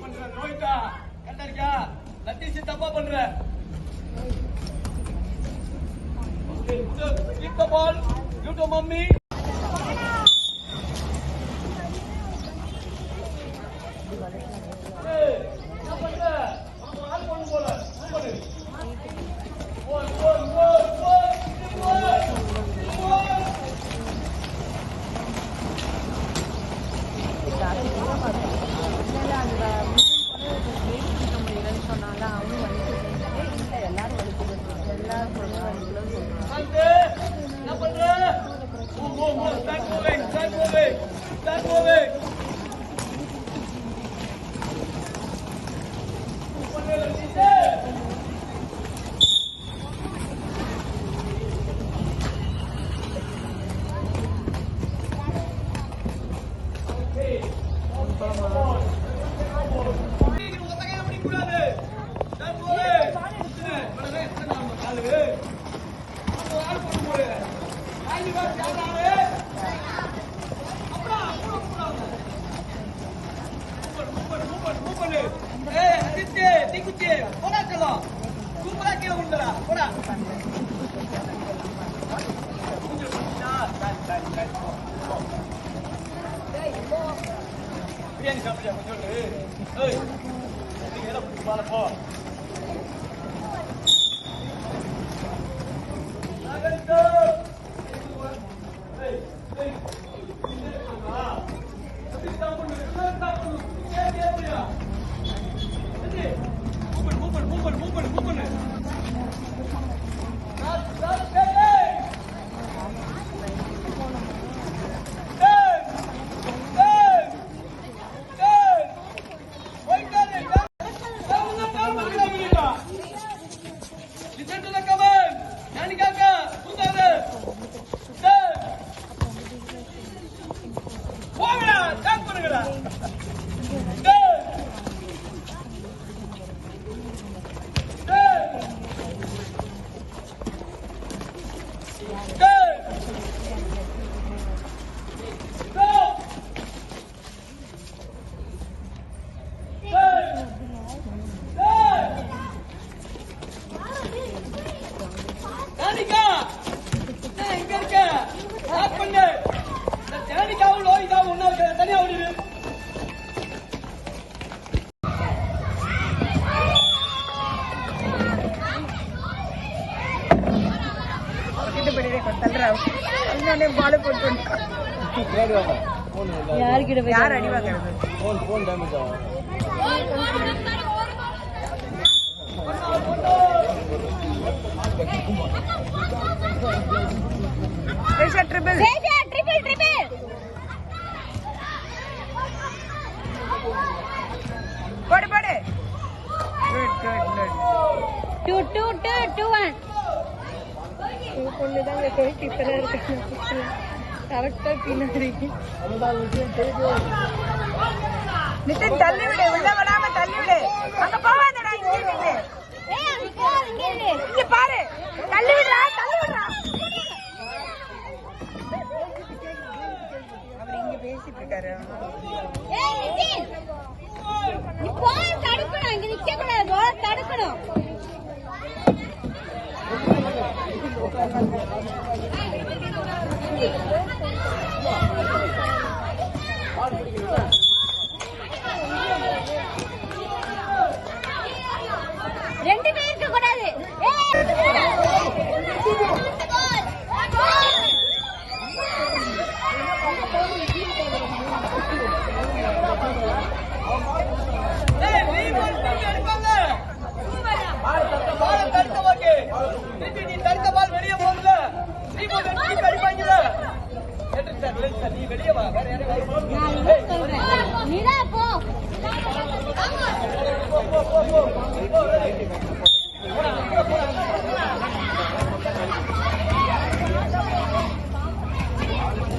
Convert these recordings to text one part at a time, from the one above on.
பண்ற ரோஹிதா கரெக்டா இருக்கா? லத்தீஷ் தப்பா பண்ற. Keep the ball. Give to mummy. Biar siapa yang muncul ni? Hei, ini kita buat apa? Akan tu. Hei, hei, ini apa? Tapi tak perlu, tak perlu. Dia dia. Ini, bukan. யார் அடி வாங்குறது? Phone damage ஆகும். Triple போடு போடு. Good 2-1. பொண்ணுதான் கிட்டதான் இருக்கு. கரெக்டா பின்னாடி நிதின் தள்ளி விடு, உள்ள வராம தள்ளி விடு. அங்க போவாதடா, இங்கே நில்லு. இங்க பாரு, தள்ளி விடுறா. அவர் இங்க பேசிட்டு இருக்காரு. தடுக்கணும், இங்க நிக்க கூடாது, தடுக்கணும். ரெண்டு பேருக்கு கூடாது.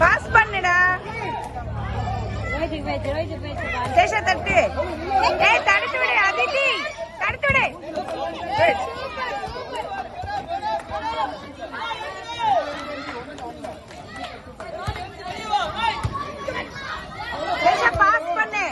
பாஸ் பண்ணுடா. சேஷா தட்டு. ஏய் தடுத்து விடு அதிதி, தடுத்து விடு. சேஷா பாஸ் பண்ணு.